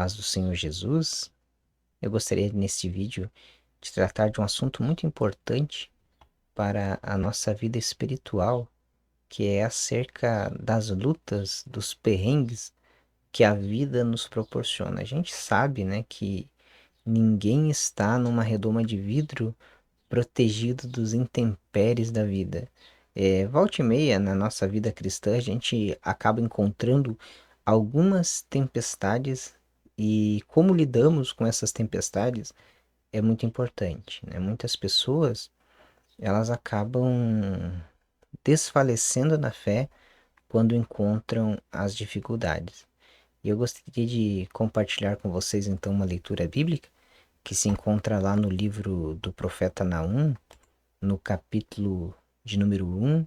paz do Senhor Jesus, eu gostaria neste vídeo de tratar de um assunto muito importante para a nossa vida espiritual, que é acerca das lutas, dos perrengues que a vida nos proporciona. A gente sabe, né, que ninguém está numa redoma de vidro protegido dos intempéries da vida. Volta e meia, na nossa vida cristã, a gente acaba encontrando algumas tempestades e como lidamos com essas tempestades é muito importante, né? Muitas pessoas, elas acabam desfalecendo na fé quando encontram as dificuldades. E eu gostaria de compartilhar com vocês então uma leitura bíblica que se encontra lá no livro do profeta Naum, no capítulo de número 1,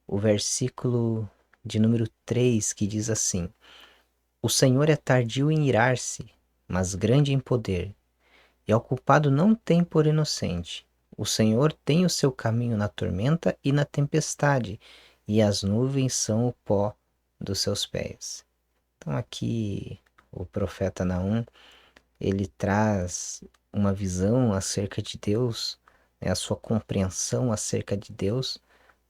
o versículo de número 3, que diz assim: O Senhor é tardio em irar-se, mas grande em poder, e ao culpado não tem por inocente. O Senhor tem o seu caminho na tormenta e na tempestade, e as nuvens são o pó dos seus pés. Então aqui o profeta Naum, ele traz uma visão acerca de Deus, né, a sua compreensão acerca de Deus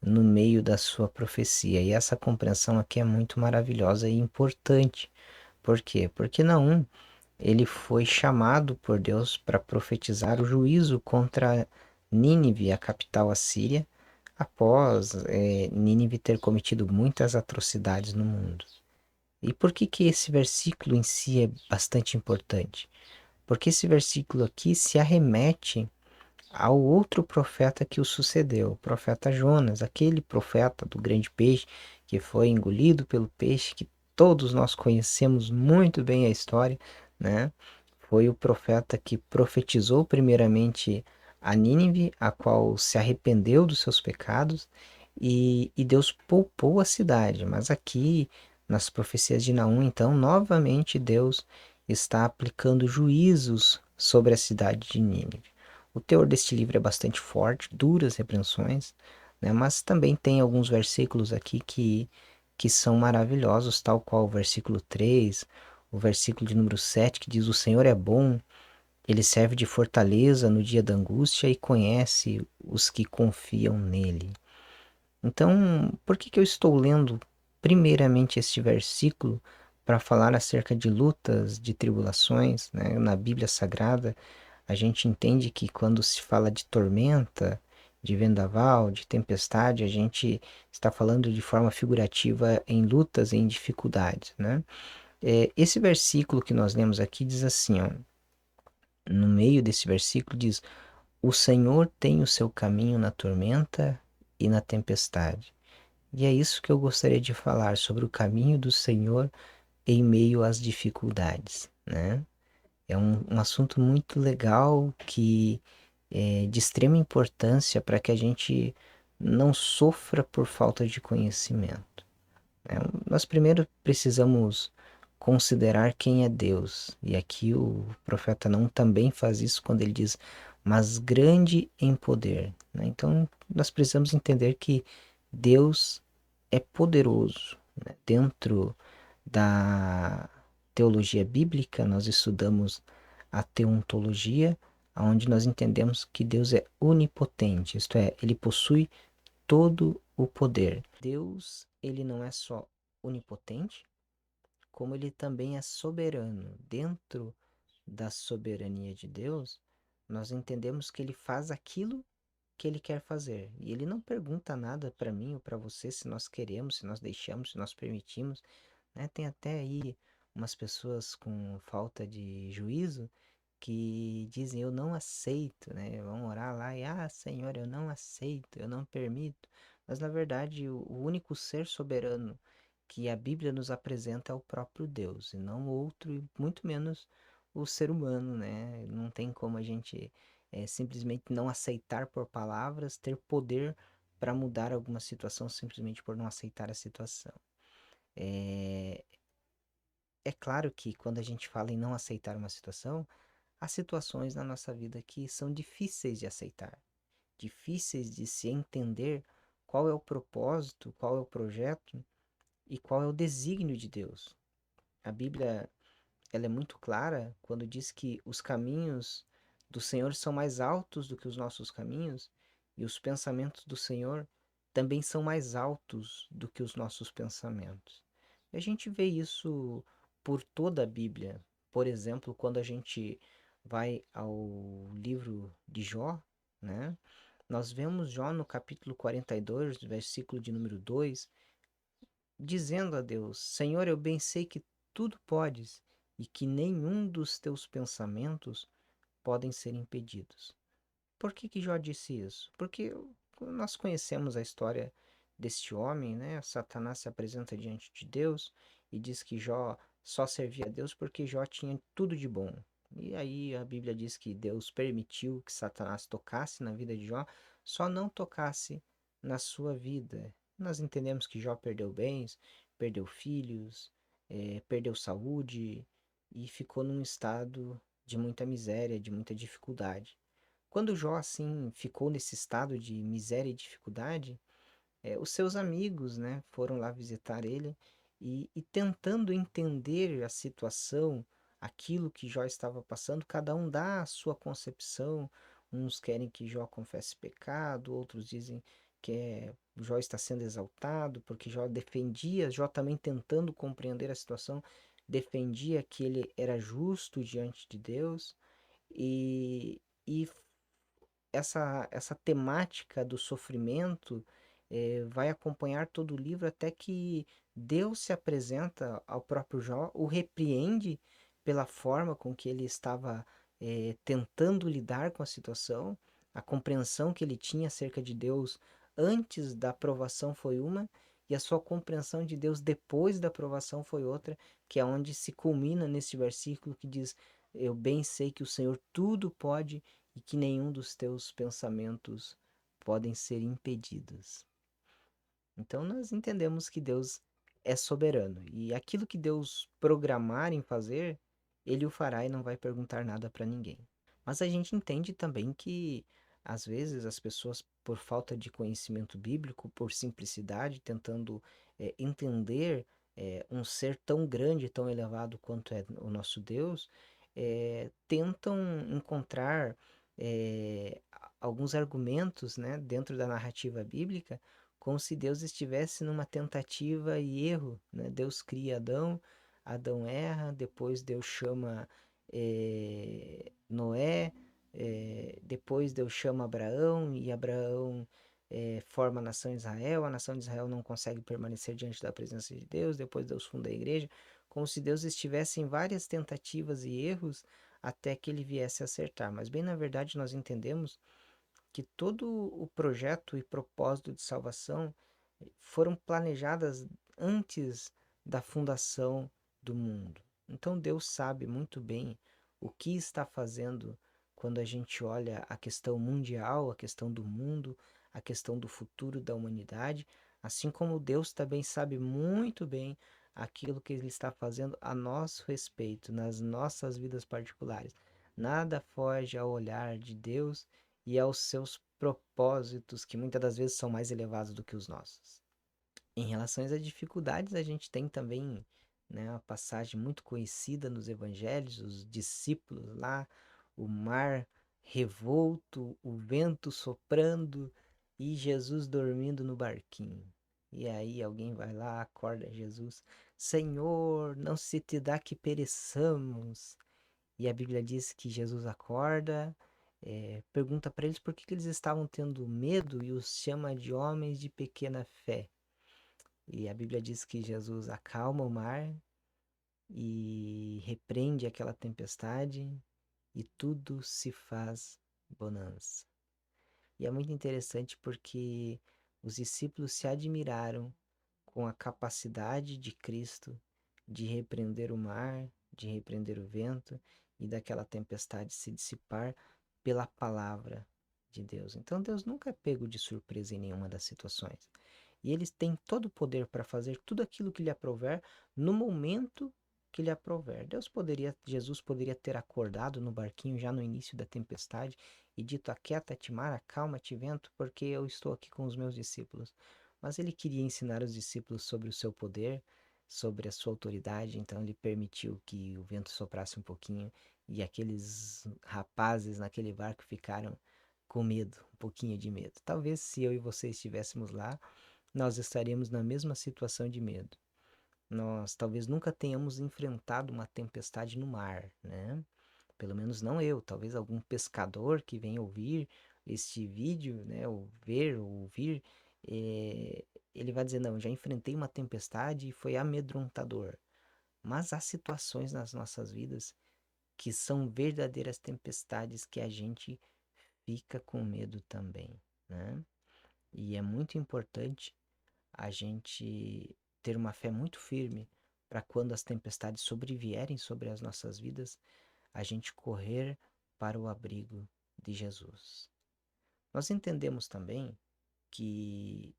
no meio da sua profecia. E essa compreensão aqui é muito maravilhosa e importante. Por quê? Porque Naum, ele foi chamado por Deus para profetizar o juízo contra Nínive, a capital assíria, após Nínive ter cometido muitas atrocidades no mundo. E por que que esse versículo em si é bastante importante? Porque esse versículo aqui se arremete ao outro profeta que o sucedeu, o profeta Jonas, aquele profeta do grande peixe que foi engolido pelo peixe, que todos nós conhecemos muito bem a história, né? Foi o profeta que profetizou primeiramente a Nínive, a qual se arrependeu dos seus pecados e Deus poupou a cidade. Mas aqui, nas profecias de Naum, então, novamente Deus está aplicando juízos sobre a cidade de Nínive. O teor deste livro é bastante forte, duras repreensões, né? Mas também tem alguns versículos aqui que são maravilhosos, tal qual o versículo 3, o versículo de número 7, que diz: O Senhor é bom, ele serve de fortaleza no dia da angústia e conhece os que confiam nele. Então, por que que eu estou lendo primeiramente este versículo para falar acerca de lutas, de tribulações, né? Na Bíblia Sagrada, a gente entende que quando se fala de tormenta, de vendaval, de tempestade, a gente está falando de forma figurativa em lutas, em dificuldades, né? Esse versículo que nós lemos aqui diz assim, ó, no meio desse versículo diz: O Senhor tem o seu caminho na tormenta e na tempestade. E é isso que eu gostaria de falar sobre o caminho do Senhor em meio às dificuldades, né? É um assunto muito legal que é de extrema importância para que a gente não sofra por falta de conhecimento, né? Nós primeiro precisamos considerar quem é Deus. E aqui o profeta não também faz isso quando ele diz, mas grande em poder, né? Então nós precisamos entender que Deus é poderoso, né? Dentro da teologia bíblica, nós estudamos a teontologia, onde nós entendemos que Deus é onipotente, isto é, ele possui todo o poder. Deus, ele não é só onipotente, como ele também é soberano. Dentro da soberania de Deus, nós entendemos que ele faz aquilo que ele quer fazer. E ele não pergunta nada para mim ou para você se nós queremos, se nós deixamos, se nós permitimos, né? Tem até aí umas pessoas com falta de juízo que dizem eu não aceito, né? Vão orar lá e Senhor, eu não aceito, eu não permito. Mas na verdade, o único ser soberano que a Bíblia nos apresenta é o próprio Deus, e não outro, e muito menos o ser humano, né? Não tem como a gente simplesmente não aceitar por palavras, ter poder para mudar alguma situação simplesmente por não aceitar a situação. É, é claro que quando a gente fala em não aceitar uma situação, há situações na nossa vida que são difíceis de aceitar, difíceis de se entender qual é o propósito, qual é o projeto e qual é o desígnio de Deus. A Bíblia ela é muito clara quando diz que os caminhos do Senhor são mais altos do que os nossos caminhos e os pensamentos do Senhor também são mais altos do que os nossos pensamentos. E a gente vê isso por toda a Bíblia. Por exemplo, quando a gente vai ao livro de Jó, né? Nós vemos Jó no capítulo 42, versículo de número 2, dizendo a Deus: Senhor, eu bem sei que tudo podes e que nenhum dos teus pensamentos podem ser impedidos. Por que que Jó disse isso? Porque nós conhecemos a história deste homem, né? Satanás se apresenta diante de Deus e diz que Jó só servia a Deus porque Jó tinha tudo de bom. E aí a Bíblia diz que Deus permitiu que Satanás tocasse na vida de Jó, só não tocasse na sua vida. Nós entendemos que Jó perdeu bens, perdeu filhos, perdeu saúde e ficou num estado de muita miséria, de muita dificuldade. Quando Jó, assim, ficou nesse estado de miséria e dificuldade, os seus amigos, né, foram lá visitar ele e tentando entender a situação, aquilo que Jó estava passando, cada um dá a sua concepção. Uns querem que Jó confesse pecado, outros dizem que Jó está sendo exaltado, porque Jó defendia, Jó também tentando compreender a situação, defendia que ele era justo diante de Deus. E essa temática do sofrimento vai acompanhar todo o livro até que Deus se apresenta ao próprio Jó, o repreende pela forma com que ele estava tentando lidar com a situação, a compreensão que ele tinha acerca de Deus antes da aprovação foi uma, e a sua compreensão de Deus depois da aprovação foi outra, que é onde se culmina nesse versículo que diz: Eu bem sei que o Senhor tudo pode e que nenhum dos teus pensamentos podem ser impedidos. Então nós entendemos que Deus é soberano e aquilo que Deus programar em fazer, ele o fará e não vai perguntar nada para ninguém. Mas a gente entende também que às vezes as pessoas, por falta de conhecimento bíblico, por simplicidade, tentando entender um ser tão grande, tão elevado quanto é o nosso Deus, tentam encontrar alguns argumentos, né, dentro da narrativa bíblica, como se Deus estivesse numa tentativa e erro, né? Deus cria Adão, Adão erra, depois Deus chama Noé, depois Deus chama Abraão e Abraão forma a nação de Israel não consegue permanecer diante da presença de Deus, depois Deus funda a igreja, como se Deus estivesse em várias tentativas e erros até que ele viesse a acertar. Mas bem na verdade nós entendemos que todo o projeto e propósito de salvação foram planejadas antes da fundação do mundo. Então Deus sabe muito bem o que está fazendo quando a gente olha a questão mundial, a questão do mundo, a questão do futuro da humanidade, assim como Deus também sabe muito bem aquilo que Ele está fazendo a nosso respeito, nas nossas vidas particulares. Nada foge ao olhar de Deus e aos seus propósitos, que muitas das vezes são mais elevados do que os nossos. Em relação às dificuldades, a gente tem também, né, uma passagem muito conhecida nos evangelhos, os discípulos lá, o mar revolto, o vento soprando e Jesus dormindo no barquinho. E aí alguém vai lá, acorda Jesus: Senhor, não se te dá que pereçamos. E a Bíblia diz que Jesus acorda, pergunta para eles por que eles estavam tendo medo e os chama de homens de pequena fé. E a Bíblia diz que Jesus acalma o mar e repreende aquela tempestade e tudo se faz bonança. E é muito interessante porque os discípulos se admiraram com a capacidade de Cristo de repreender o mar, de repreender o vento e daquela tempestade se dissipar pela palavra de Deus. Então Deus nunca é pego de surpresa em nenhuma das situações. E ele tem todo o poder para fazer tudo aquilo que lhe aprouver no momento que lhe aprouver. Jesus poderia ter acordado no barquinho já no início da tempestade e dito: Aquieta-te, mar, acalma-te, vento, porque eu estou aqui com os meus discípulos. Mas ele queria ensinar os discípulos sobre o seu poder, sobre a sua autoridade, então ele permitiu que o vento soprasse um pouquinho e aqueles rapazes naquele barco ficaram com medo, um pouquinho de medo. Talvez se eu e você estivéssemos lá, nós estaríamos na mesma situação de medo. Nós talvez nunca tenhamos enfrentado uma tempestade no mar, né? Pelo menos não eu, talvez algum pescador que venha ouvir este vídeo, né, ou ver, ou ouvir, ele vai dizer, não, já enfrentei uma tempestade e foi amedrontador. Mas há situações nas nossas vidas que são verdadeiras tempestades que a gente fica com medo também, né? E é muito importante a gente ter uma fé muito firme para quando as tempestades sobrevierem sobre as nossas vidas, a gente correr para o abrigo de Jesus. Nós entendemos também que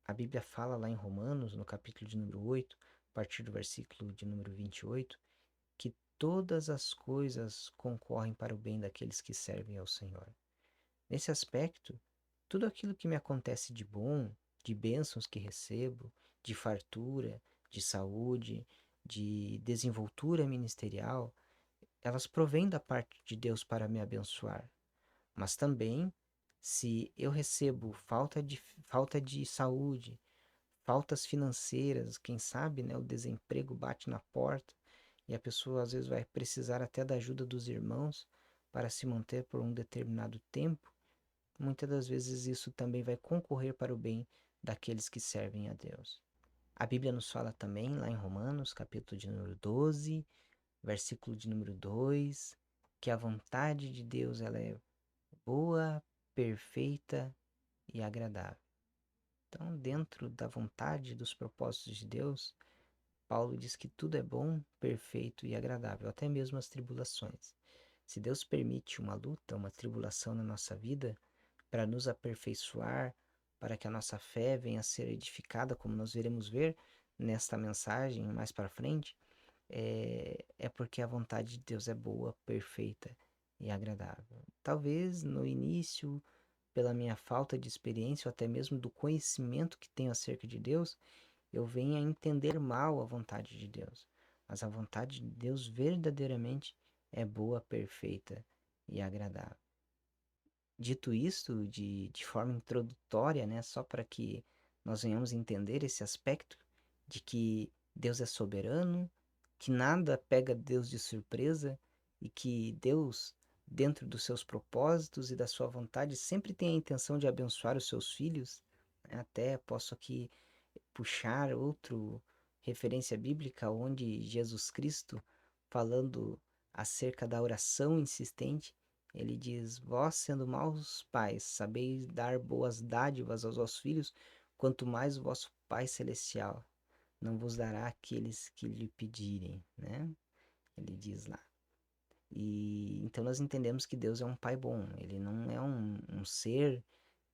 a Bíblia fala lá em Romanos, no capítulo de número 8, a partir do versículo de número 28, que todas as coisas concorrem para o bem daqueles que servem ao Senhor. Nesse aspecto, tudo aquilo que me acontece de bom, de bênçãos que recebo, de fartura, de saúde, de desenvoltura ministerial, elas provêm da parte de Deus para me abençoar. Mas também, se eu recebo falta de saúde, faltas financeiras, quem sabe, né, o desemprego bate na porta e a pessoa às vezes vai precisar até da ajuda dos irmãos para se manter por um determinado tempo, muitas das vezes isso também vai concorrer para o bem daqueles que servem a Deus. A Bíblia nos fala também, lá em Romanos, capítulo de número 12, versículo de número 2, que a vontade de Deus ela é boa, perfeita e agradável. Então, dentro da vontade dos propósitos de Deus, Paulo diz que tudo é bom, perfeito e agradável, até mesmo as tribulações. Se Deus permite uma luta, uma tribulação na nossa vida, para nos aperfeiçoar, para que a nossa fé venha a ser edificada, como nós iremos ver nesta mensagem mais para frente, é porque a vontade de Deus é boa, perfeita e agradável. Talvez no início, pela minha falta de experiência ou até mesmo do conhecimento que tenho acerca de Deus, eu venha a entender mal a vontade de Deus. Mas a vontade de Deus verdadeiramente é boa, perfeita e agradável. Dito isto de forma introdutória, né, só para que nós venhamos entender esse aspecto de que Deus é soberano, que nada pega Deus de surpresa e que Deus, dentro dos seus propósitos e da sua vontade, sempre tem a intenção de abençoar os seus filhos, né. Até posso aqui puxar outro referência bíblica onde Jesus Cristo, falando acerca da oração insistente, ele diz: Vós, sendo maus pais, sabeis dar boas dádivas aos vossos filhos, quanto mais o vosso Pai Celestial não vos dará aqueles que lhe pedirem, né? Ele diz lá. E então nós entendemos que Deus é um Pai bom, ele não é um ser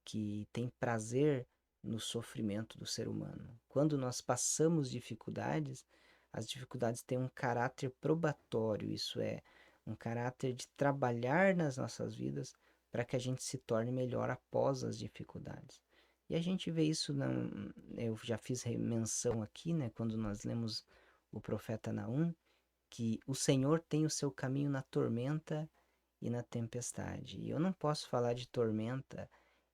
que tem prazer no sofrimento do ser humano. Quando nós passamos dificuldades, as dificuldades têm um caráter probatório, isso é, um caráter de trabalhar nas nossas vidas para que a gente se torne melhor após as dificuldades. E a gente vê isso, eu já fiz menção aqui, né, quando nós lemos o profeta Naum, que o Senhor tem o seu caminho na tormenta e na tempestade. E eu não posso falar de tormenta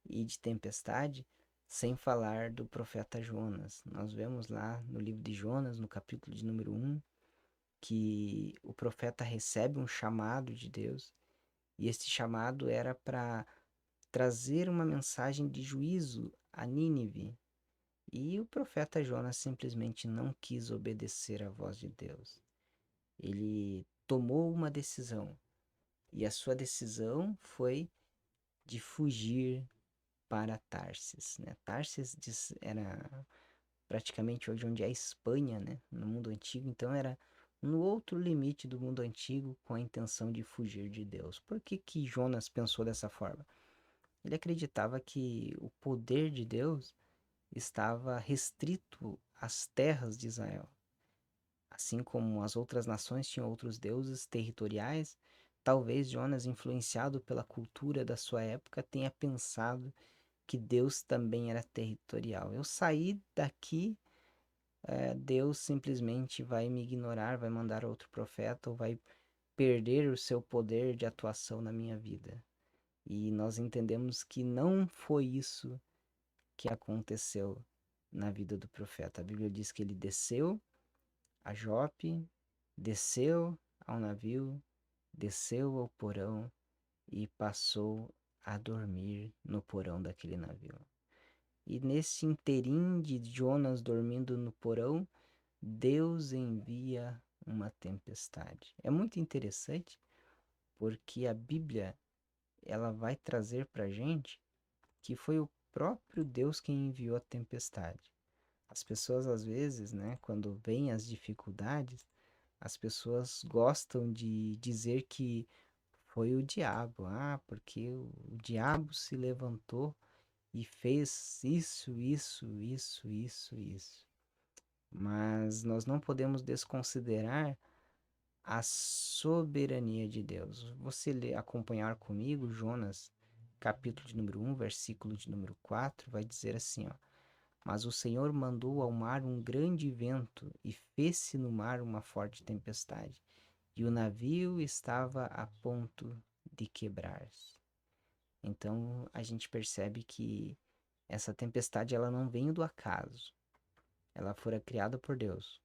e de tempestade sem falar do profeta Jonas. Nós vemos lá no livro de Jonas, no capítulo de número 1, que o profeta recebe um chamado de Deus, e este chamado era para trazer uma mensagem de juízo a Nínive. E o profeta Jonas simplesmente não quis obedecer à voz de Deus. Ele tomou uma decisão, e a sua decisão foi de fugir para Tarsis, né? Tarsis era praticamente hoje onde é a Espanha, né? No mundo antigo, então era no outro limite do mundo antigo com a intenção de fugir de Deus. Por que que Jonas pensou dessa forma? Ele acreditava que o poder de Deus estava restrito às terras de Israel. Assim como as outras nações tinham outros deuses territoriais, talvez Jonas, influenciado pela cultura da sua época, tenha pensado que Deus também era territorial. Eu saí daqui Deus simplesmente vai me ignorar, vai mandar outro profeta ou vai perder o seu poder de atuação na minha vida. E nós entendemos que não foi isso que aconteceu na vida do profeta. A Bíblia diz que ele desceu a Jope, desceu ao navio, desceu ao porão e passou a dormir no porão daquele navio. E nesse interim de Jonas dormindo no porão, Deus envia uma tempestade. É muito interessante porque a Bíblia ela vai trazer para a gente que foi o próprio Deus quem enviou a tempestade. As pessoas às vezes, né, quando vêm as dificuldades, as pessoas gostam de dizer que foi o diabo, porque o diabo se levantou e fez isso. Mas nós não podemos desconsiderar a soberania de Deus. Você acompanhar comigo Jonas, capítulo de número 1, versículo de número 4, vai dizer assim, ó: Mas o Senhor mandou ao mar um grande vento e fez-se no mar uma forte tempestade, e o navio estava a ponto de quebrar-se. Então a gente percebe que essa tempestade ela não vem do acaso. Ela fora criada por Deus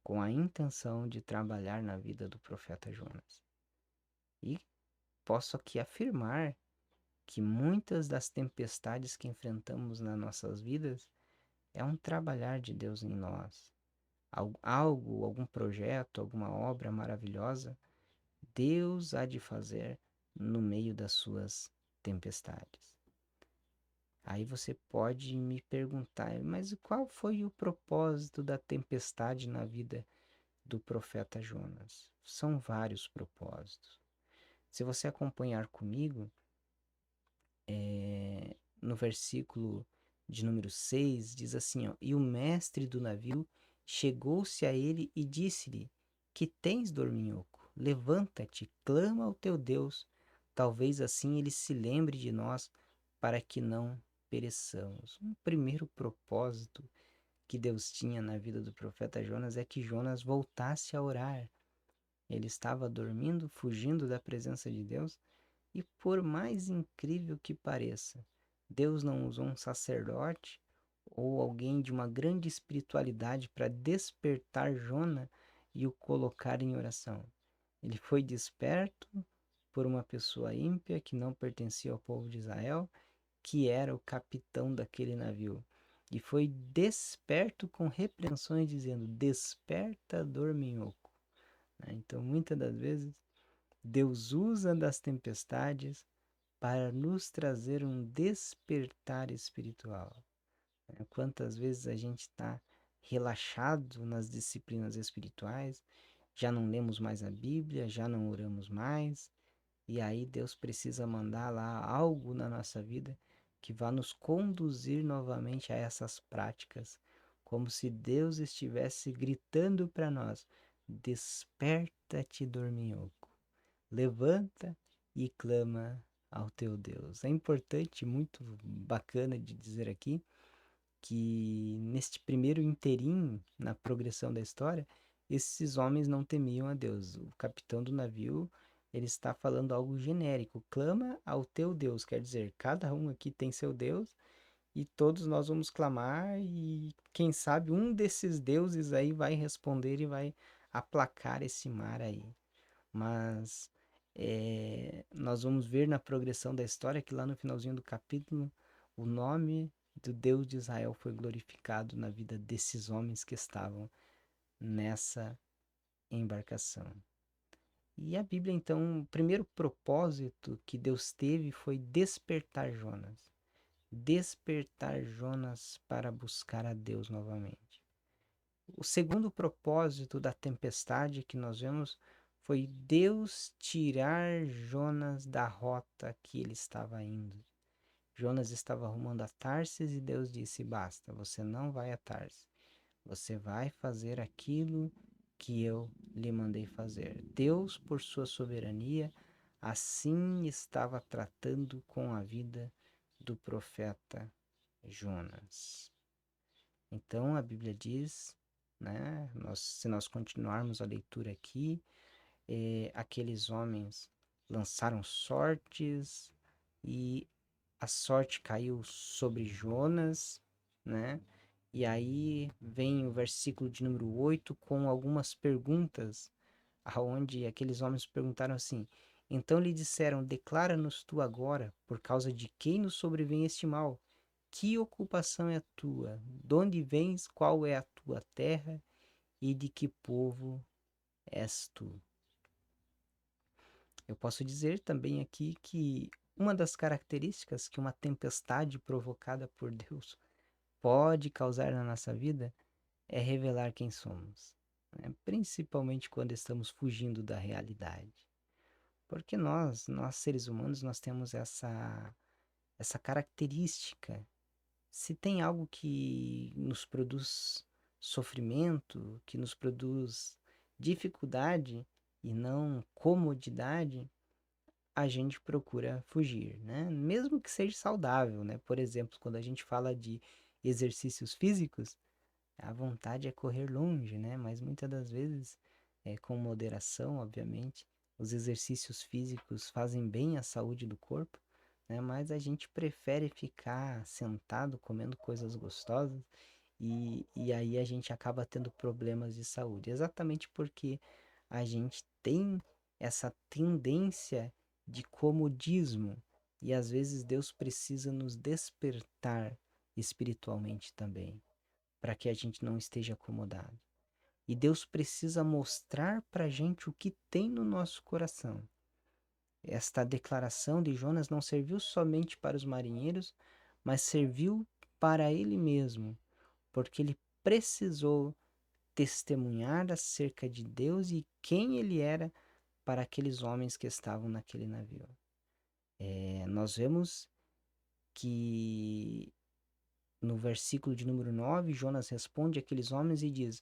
com a intenção de trabalhar na vida do profeta Jonas. E posso aqui afirmar que muitas das tempestades que enfrentamos nas nossas vidas é um trabalhar de Deus em nós. Algo, algum projeto, alguma obra maravilhosa, Deus há de fazer no meio das suas tempestades. Aí você pode me perguntar, mas qual foi o propósito da tempestade na vida do profeta Jonas? São vários propósitos. Se você acompanhar comigo, no versículo de número 6 diz assim, ó: E o mestre do navio chegou-se a ele e disse-lhe: Que tens, dorminhoco? Levanta-te, clama ao teu Deus. Talvez assim ele se lembre de nós, para que não pereçamos. Um primeiro propósito que Deus tinha na vida do profeta Jonas é que Jonas voltasse a orar. Ele estava dormindo, fugindo da presença de Deus, e por mais incrível que pareça, Deus não usou um sacerdote ou alguém de uma grande espiritualidade para despertar Jona e o colocar em oração. Ele foi desperto por uma pessoa ímpia que não pertencia ao povo de Israel, que era o capitão daquele navio. E foi desperto com repreensões, dizendo: Desperta, dorminhoco. Então, muitas das vezes, Deus usa das tempestades para nos trazer um despertar espiritual. Quantas vezes a gente está relaxado nas disciplinas espirituais, já não lemos mais a Bíblia, já não oramos mais, e aí Deus precisa mandar lá algo na nossa vida que vá nos conduzir novamente a essas práticas, como se Deus estivesse gritando para nós: Desperta-te, dorminhoco, levanta e clama ao teu Deus. É importante, muito bacana de dizer aqui, que neste primeiro interim na progressão da história, esses homens não temiam a Deus. O capitão do navio, ele está falando algo genérico: clama ao teu Deus, quer dizer, cada um aqui tem seu Deus e todos nós vamos clamar, e quem sabe um desses deuses aí vai responder e vai aplacar esse mar aí. Mas nós vamos ver na progressão da história que lá no finalzinho do capítulo, o nome do Deus de Israel foi glorificado na vida desses homens que estavam nessa embarcação. E a Bíblia, então, o primeiro propósito que Deus teve foi despertar Jonas. Despertar Jonas para buscar a Deus novamente. O segundo propósito da tempestade que nós vemos foi Deus tirar Jonas da rota que ele estava indo. Jonas estava rumando a Tarsis e Deus disse: Basta, você não vai a Tarsis. Você vai fazer aquilo que eu lhe mandei fazer. Deus, por sua soberania, assim estava tratando com a vida do profeta Jonas. Então a Bíblia diz né? Se nós continuarmos a leitura aqui, aqueles homens lançaram sortes e a sorte caiu sobre Jonas, né? E aí vem o versículo de número 8 com algumas perguntas, aonde aqueles homens perguntaram assim: Então lhe disseram: Declara-nos tu agora, por causa de quem nos sobrevém este mal? Que ocupação é a tua? De onde vens? Qual é a tua terra? E de que povo és tu? Eu posso dizer também aqui que uma das características que uma tempestade provocada por Deus pode causar na nossa vida é revelar quem somos, né? Principalmente quando estamos fugindo da realidade. Porque nós seres humanos, nós temos essa característica. Se tem algo que nos produz sofrimento, que nos produz dificuldade e não comodidade, a gente procura fugir, né? Mesmo que seja saudável, né? Por exemplo, quando a gente fala de exercícios físicos, a vontade é correr longe, né? Mas muitas das vezes, com moderação, obviamente, os exercícios físicos fazem bem à saúde do corpo, né? Mas a gente prefere ficar sentado comendo coisas gostosas e aí a gente acaba tendo problemas de saúde, exatamente porque a gente tem essa tendência de comodismo e às vezes Deus precisa nos despertar espiritualmente também, para que a gente não esteja acomodado. E Deus precisa mostrar para a gente o que tem no nosso coração. Esta declaração de Jonas não serviu somente para os marinheiros, mas serviu para ele mesmo, porque ele precisou testemunhar acerca de Deus e quem ele era para aqueles homens que estavam naquele navio. Nós vemos que no versículo de número 9, Jonas responde àqueles homens e diz: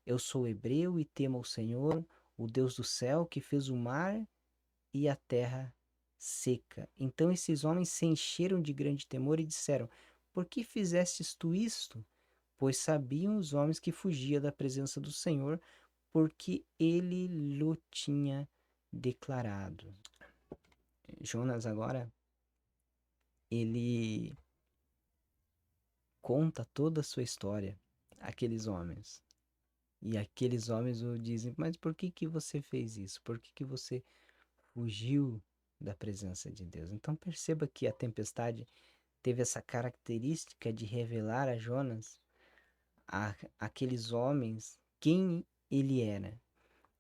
Eu sou hebreu e temo ao Senhor, o Deus do céu, que fez o mar e a terra seca. Então esses homens se encheram de grande temor e disseram: Por que fizestes tu isto? Pois sabiam os homens que fugia da presença do Senhor, porque ele lhe tinha declarado. Jonas agora, ele conta toda a sua história àqueles homens. E aqueles homens o dizem: Mas por que que você fez isso? Por que que você fugiu da presença de Deus? Então perceba que a tempestade teve essa característica de revelar a Jonas, aqueles homens, quem ele era.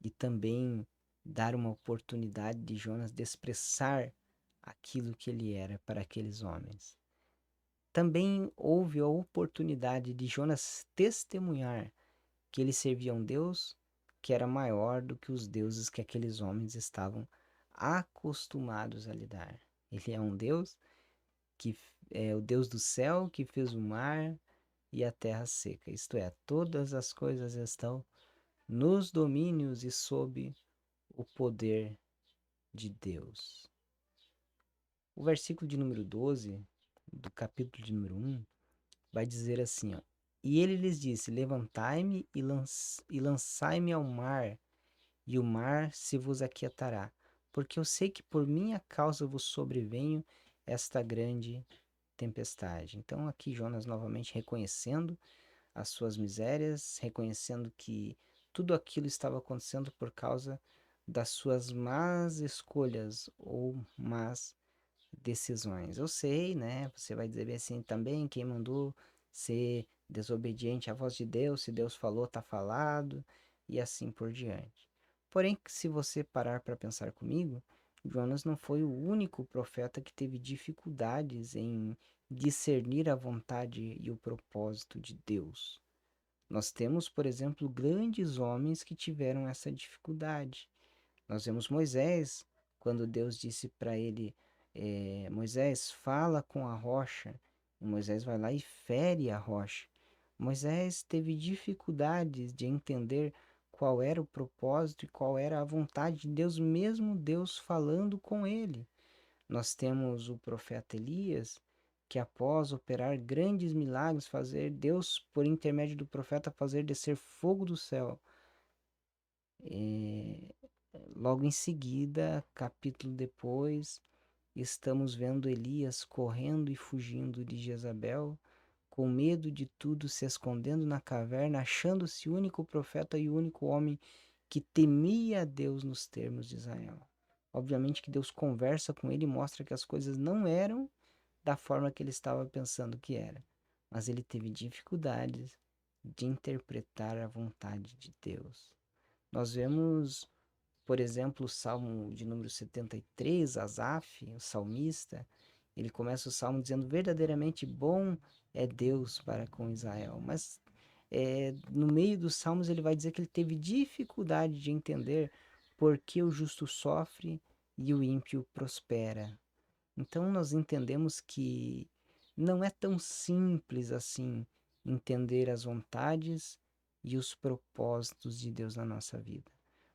E também dar uma oportunidade de Jonas de expressar aquilo que ele era para aqueles homens. Também houve a oportunidade de Jonas testemunhar que ele servia a um Deus que era maior do que os deuses que aqueles homens estavam acostumados a lidar. Ele é um Deus que é o Deus do céu que fez o mar e a terra seca. Isto é, todas as coisas estão nos domínios e sob o poder de Deus. O versículo de número 12 do capítulo de número 1 vai dizer assim, ó: E ele lhes disse: Levantai-me e lançai-me ao mar, e o mar se vos aquietará, porque eu sei que por minha causa vos sobrevenho esta grande tempestade. Então aqui Jonas novamente reconhecendo as suas misérias, reconhecendo que tudo aquilo estava acontecendo por causa das suas más escolhas ou más decisões. Eu sei, né? Você vai dizer bem assim também, quem mandou ser desobediente à voz de Deus, se Deus falou, tá falado, e assim por diante. Porém, se você parar para pensar comigo, Jonas não foi o único profeta que teve dificuldades em discernir a vontade e o propósito de Deus. Nós temos, por exemplo, grandes homens que tiveram essa dificuldade. Nós vemos Moisés, quando Deus disse para ele: Moisés, fala com a rocha. E Moisés vai lá e fere a rocha. Moisés teve dificuldades de entender qual era o propósito e qual era a vontade de Deus, mesmo Deus falando com ele. Nós temos o profeta Elias, que após operar grandes milagres, fazer Deus, por intermédio do profeta, fazer descer fogo do céu. Logo em seguida, capítulo depois, estamos vendo Elias correndo e fugindo de Jezabel, com medo de tudo, se escondendo na caverna, achando-se o único profeta e o único homem que temia a Deus nos termos de Israel. Obviamente que Deus conversa com ele e mostra que as coisas não eram da forma que ele estava pensando que era, mas ele teve dificuldades de interpretar a vontade de Deus. Nós vemos, por exemplo, o Salmo de número 73, Asaf, o salmista, ele começa o salmo dizendo: verdadeiramente bom é Deus para com Israel. Mas no meio dos salmos ele vai dizer que ele teve dificuldade de entender por que o justo sofre e o ímpio prospera. Então nós entendemos que não é tão simples assim entender as vontades e os propósitos de Deus na nossa vida.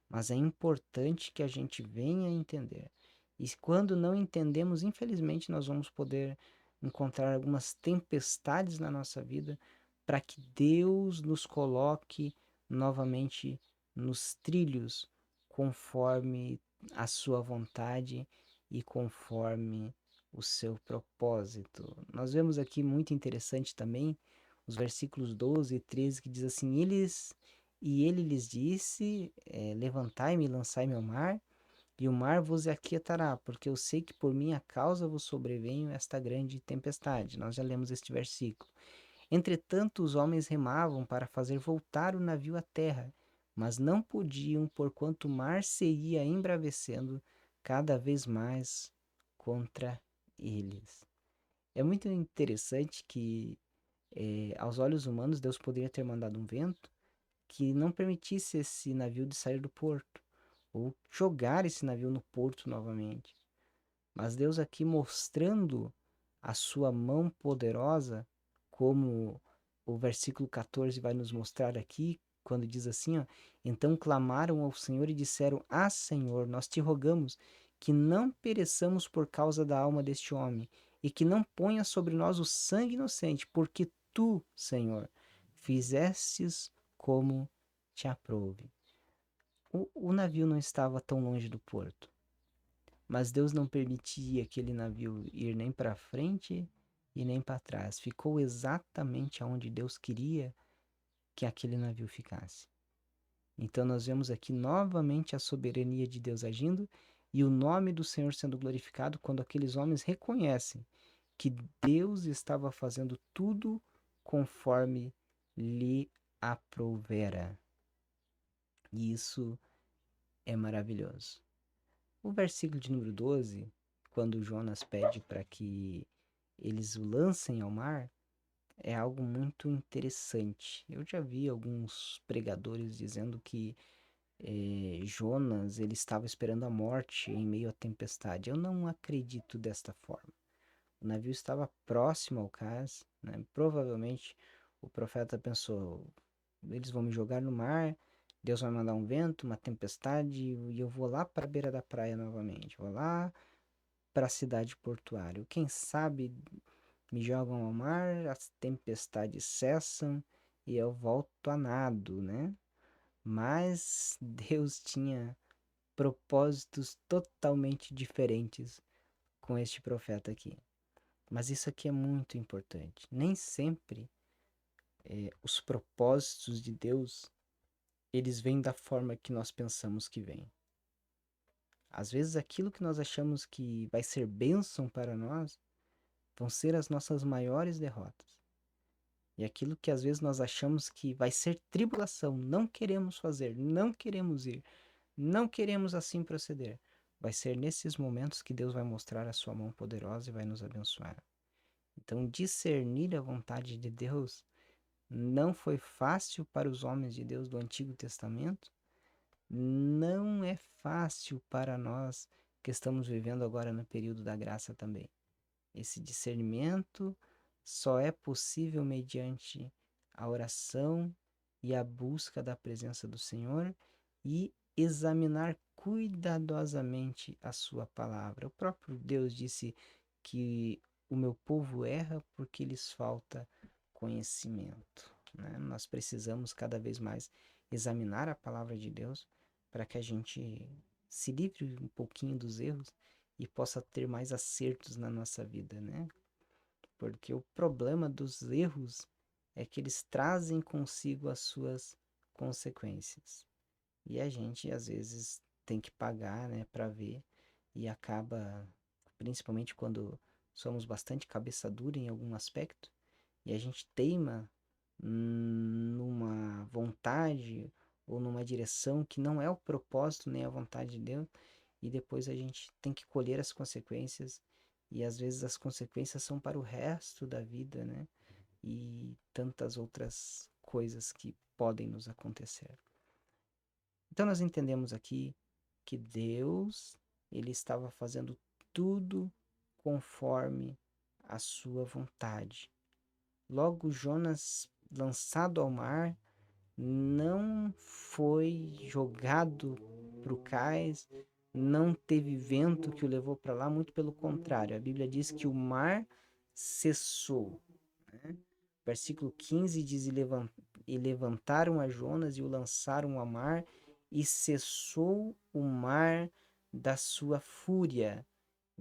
Mas é importante que a gente venha a entender. E quando não entendemos, infelizmente, nós vamos poder encontrar algumas tempestades na nossa vida para que Deus nos coloque novamente nos trilhos conforme a sua vontade e conforme o seu propósito. Nós vemos aqui muito interessante também os versículos 12 e 13 que diz assim: ele lhes disse: levantai-me e lançai-me ao mar, e o mar vos aquietará, porque eu sei que por minha causa vos sobrevenho esta grande tempestade. Nós já lemos este versículo. Entretanto, os homens remavam para fazer voltar o navio à terra, mas não podiam, porquanto o mar se ia embravecendo cada vez mais contra eles. É muito interessante que, aos olhos humanos, Deus poderia ter mandado um vento que não permitisse esse navio de sair do porto, ou jogar esse navio no porto novamente. Mas Deus aqui mostrando a sua mão poderosa, como o versículo 14 vai nos mostrar aqui, quando diz assim, ó: então clamaram ao Senhor e disseram: Ah, Senhor, nós te rogamos que não pereçamos por causa da alma deste homem, e que não ponha sobre nós o sangue inocente, porque tu, Senhor, fizestes como te aprouve. O navio não estava tão longe do porto, mas Deus não permitia aquele navio ir nem para frente e nem para trás. Ficou exatamente onde Deus queria que aquele navio ficasse. Então nós vemos aqui novamente a soberania de Deus agindo e o nome do Senhor sendo glorificado quando aqueles homens reconhecem que Deus estava fazendo tudo conforme lhe aprovera. E isso é maravilhoso. O versículo de número 12, quando Jonas pede para que eles o lancem ao mar, é algo muito interessante. Eu já vi alguns pregadores dizendo que Jonas ele estava esperando a morte em meio à tempestade. Eu não acredito desta forma. O navio estava próximo ao cais, né? Provavelmente o profeta pensou: eles vão me jogar no mar, Deus vai mandar um vento, uma tempestade, e eu vou lá para a beira da praia novamente. Vou lá para a cidade portuária. Quem sabe me jogam ao mar, as tempestades cessam e eu volto a nado, né? Mas Deus tinha propósitos totalmente diferentes com este profeta aqui. Mas isso aqui é muito importante. Nem sempre os propósitos de Deus eles vêm da forma que nós pensamos que vêm. Às vezes aquilo que nós achamos que vai ser bênção para nós vão ser as nossas maiores derrotas. E aquilo que às vezes nós achamos que vai ser tribulação, não queremos fazer, não queremos ir, não queremos assim proceder, vai ser nesses momentos que Deus vai mostrar a sua mão poderosa e vai nos abençoar. Então, discernir a vontade de Deus não foi fácil para os homens de Deus do Antigo Testamento, não é fácil para nós que estamos vivendo agora no período da graça também. Esse discernimento só é possível mediante a oração e a busca da presença do Senhor e examinar cuidadosamente a sua palavra. O próprio Deus disse que o meu povo erra porque lhes falta conhecimento, né? Nós precisamos cada vez mais examinar a palavra de Deus para que a gente se livre um pouquinho dos erros e possa ter mais acertos na nossa vida, né? Porque o problema dos erros é que eles trazem consigo as suas consequências. E a gente às vezes tem que pagar, né, para ver e acaba, principalmente quando somos bastante cabeça dura em algum aspecto e a gente teima numa vontade ou numa direção que não é o propósito nem a vontade de Deus, e depois a gente tem que colher as consequências, e às vezes as consequências são para o resto da vida, né? E tantas outras coisas que podem nos acontecer. Então nós entendemos aqui que Deus, ele estava fazendo tudo conforme a sua vontade. Logo Jonas, lançado ao mar, não foi jogado para o cais, não teve vento que o levou para lá, muito pelo contrário. A Bíblia diz que o mar cessou, né? Versículo 15 diz: E levantaram a Jonas e o lançaram ao mar, e cessou o mar da sua fúria.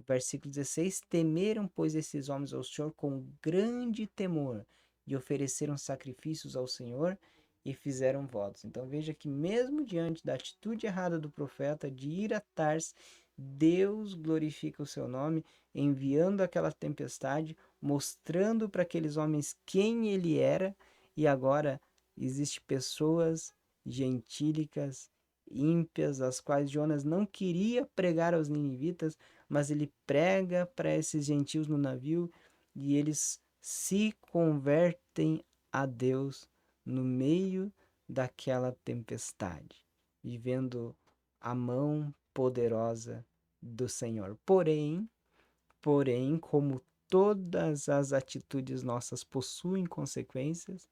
Versículo 16: Temeram, pois, esses homens ao Senhor com grande temor, e ofereceram sacrifícios ao Senhor e fizeram votos. Então veja que mesmo diante da atitude errada do profeta de ir a Tars, Deus glorifica o seu nome, enviando aquela tempestade, mostrando para aqueles homens quem ele era, e agora existem pessoas gentílicas, ímpias, as quais Jonas não queria pregar aos ninivitas, mas ele prega para esses gentios no navio e eles se convertem a Deus no meio daquela tempestade, vivendo a mão poderosa do Senhor. Porém, como todas as atitudes nossas possuem consequências,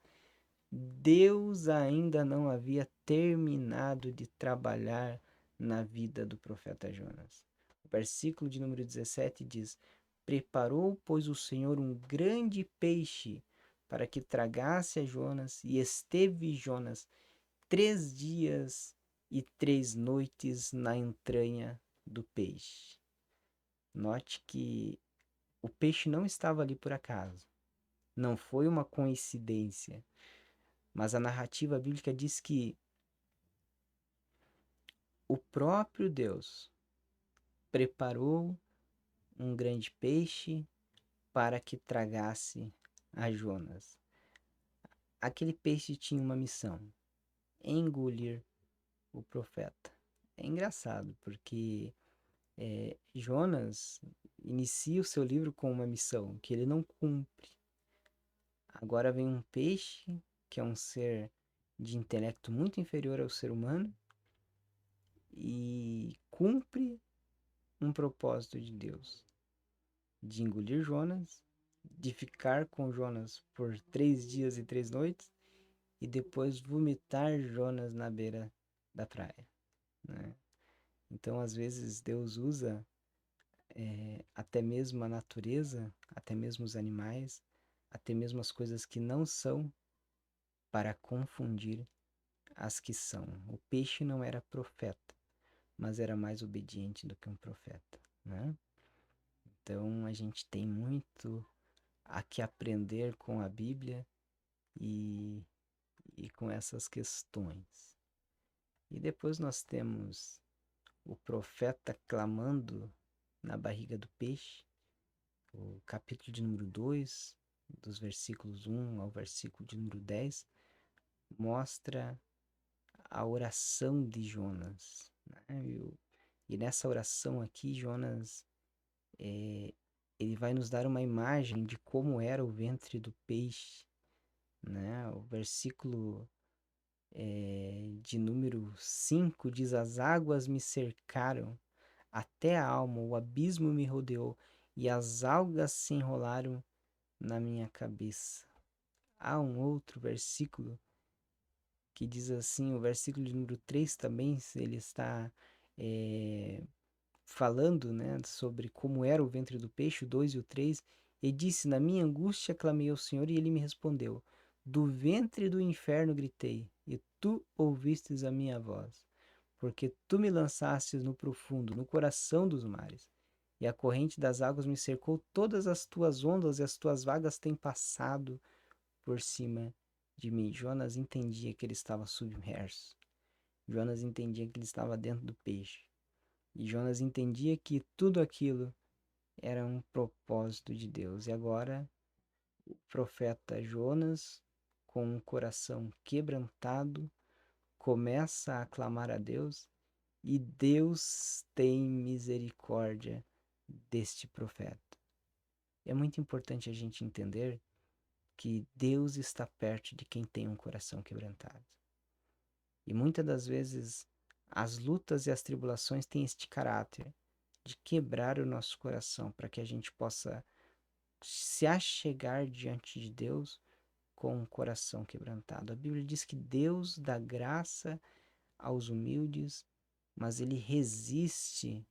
Deus ainda não havia terminado de trabalhar na vida do profeta Jonas. O versículo de número 17 diz: Preparou, pois, o Senhor um grande peixe para que tragasse a Jonas, e esteve Jonas 3 dias e 3 noites na entranha do peixe. Note que o peixe não estava ali por acaso, não foi uma coincidência, mas a narrativa bíblica diz que o próprio Deus preparou um grande peixe para que tragasse a Jonas. Aquele peixe tinha uma missão: engolir o profeta. É engraçado, porque Jonas inicia o seu livro com uma missão que ele não cumpre. Agora vem um peixe, que é um ser de intelecto muito inferior ao ser humano, e cumpre um propósito de Deus, de engolir Jonas, de ficar com Jonas por 3 dias e 3 noites e depois vomitar Jonas na beira da praia, né? Então, às vezes, Deus usa até mesmo a natureza, até mesmo os animais, até mesmo as coisas que não são, para confundir as que são. O peixe não era profeta, mas era mais obediente do que um profeta, né? Então, a gente tem muito a que aprender com a Bíblia e, e com essas questões. E depois nós temos o profeta clamando na barriga do peixe, o capítulo de número 2, dos versículos 1 ao versículo de número 10, mostra a oração de Jonas, né? E nessa oração aqui, Jonas, ele vai nos dar uma imagem de como era o ventre do peixe, né? O versículo de número 5 diz: As águas me cercaram até a alma, o abismo me rodeou e as algas se enrolaram na minha cabeça. Há um outro versículo que diz assim, o versículo de número 3 também, ele está falando, né, sobre como era o ventre do peixe, o 2 e o 3, E disse: Na minha angústia clamei ao Senhor, e ele me respondeu. Do ventre do inferno gritei, e tu ouvistes a minha voz. Porque tu me lançastes no profundo, no coração dos mares. E a corrente das águas me cercou, todas as tuas ondas e as tuas vagas têm passado por cima de mim. Jonas entendia que ele estava submerso. Jonas entendia que ele estava dentro do peixe. E Jonas entendia que tudo aquilo era um propósito de Deus. E agora, o profeta Jonas, com um coração quebrantado, começa a clamar a Deus e Deus tem misericórdia deste profeta. É muito importante a gente entender que Deus está perto de quem tem um coração quebrantado. E muitas das vezes as lutas e as tribulações têm este caráter de quebrar o nosso coração para que a gente possa se achegar diante de Deus com o coração quebrantado. A Bíblia diz que Deus dá graça aos humildes, mas ele resiste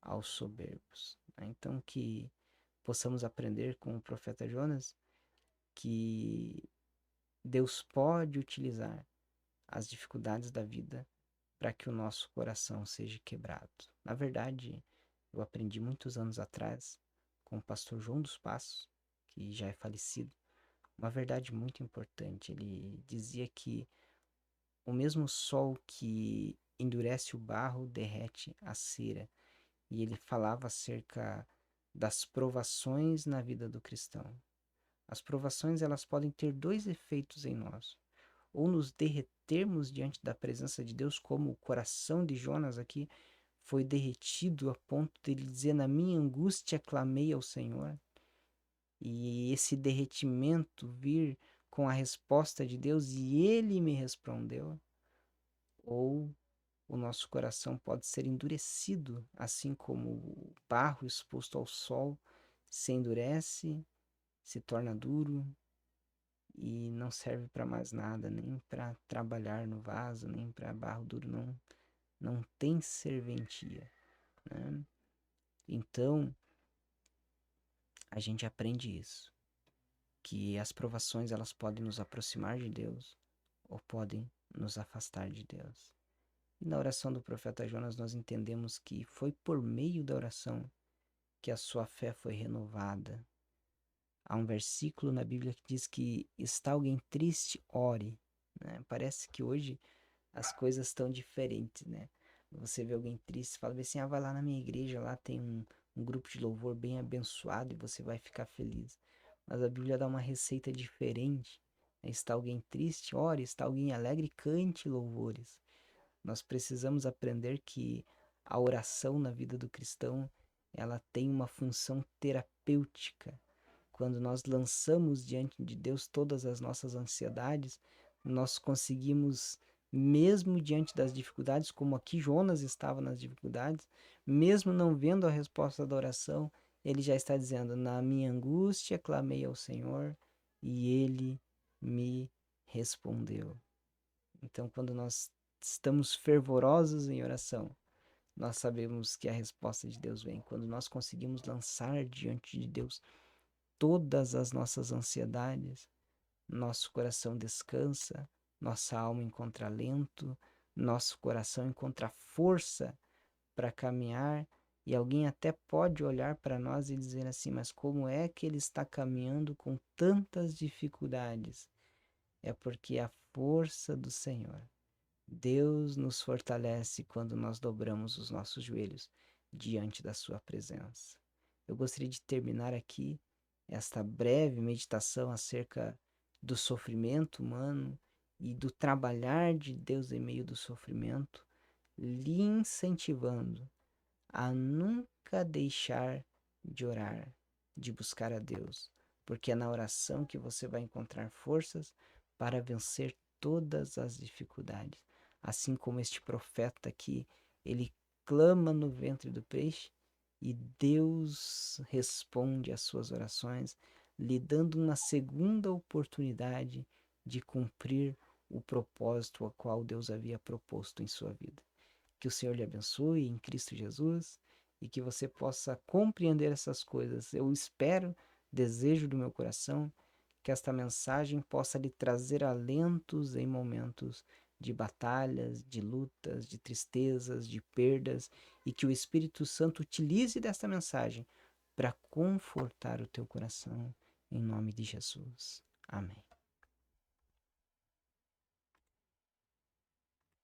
aos soberbos. Então que possamos aprender com o profeta Jonas que Deus pode utilizar as dificuldades da vida para que o nosso coração seja quebrado. Na verdade, eu aprendi muitos anos atrás com o pastor João dos Passos, que já é falecido, uma verdade muito importante. Ele dizia que o mesmo sol que endurece o barro derrete a cera. E ele falava acerca das provações na vida do cristão. As provações elas podem ter dois efeitos em nós: ou nos derretermos diante da presença de Deus, como o coração de Jonas aqui foi derretido a ponto de ele dizer: Na minha angústia clamei ao Senhor. E esse derretimento vir com a resposta de Deus e ele me respondeu. Ou o nosso coração pode ser endurecido, assim como o barro exposto ao sol se endurece, se torna duro e não serve para mais nada, nem para trabalhar no vaso, nem para barro duro, não tem serventia, né? Então, a gente aprende isso, que as provações elas podem nos aproximar de Deus ou podem nos afastar de Deus. E na oração do profeta Jonas nós entendemos que foi por meio da oração que a sua fé foi renovada. Há um versículo na Bíblia que diz que está alguém triste, ore. Né? Parece que hoje as coisas estão diferentes, né? Você vê alguém triste, fala assim, vai lá na minha igreja, lá tem um grupo de louvor bem abençoado e você vai ficar feliz. Mas a Bíblia dá uma receita diferente. Está alguém triste, ore, está alguém alegre, cante louvores. Nós precisamos aprender que a oração na vida do cristão, ela tem uma função terapêutica. Quando nós lançamos diante de Deus todas as nossas ansiedades, nós conseguimos, mesmo diante das dificuldades, como aqui Jonas estava nas dificuldades, mesmo não vendo a resposta da oração, ele já está dizendo: Na minha angústia clamei ao Senhor e ele me respondeu. Então, quando nós estamos fervorosos em oração, nós sabemos que a resposta de Deus vem. Quando nós conseguimos lançar diante de Deus todas as nossas ansiedades, nosso coração descansa, nossa alma encontra alento, nosso coração encontra força para caminhar. E alguém até pode olhar para nós e dizer assim: Mas como é que ele está caminhando com tantas dificuldades? É porque a força do Senhor, Deus nos fortalece quando nós dobramos os nossos joelhos diante da Sua presença. Eu gostaria de terminar aqui esta breve meditação acerca do sofrimento humano e do trabalhar de Deus em meio do sofrimento, lhe incentivando a nunca deixar de orar, de buscar a Deus, porque é na oração que você vai encontrar forças para vencer todas as dificuldades. Assim como este profeta aqui, ele clama no ventre do peixe e Deus responde às suas orações, lhe dando uma segunda oportunidade de cumprir o propósito a qual Deus havia proposto em sua vida. Que o Senhor lhe abençoe em Cristo Jesus e que você possa compreender essas coisas. Eu espero desejo do meu coração que esta mensagem possa lhe trazer alentos em momentos de batalhas, de lutas, de tristezas, de perdas, e que o Espírito Santo utilize desta mensagem para confortar o teu coração, em nome de Jesus. Amém.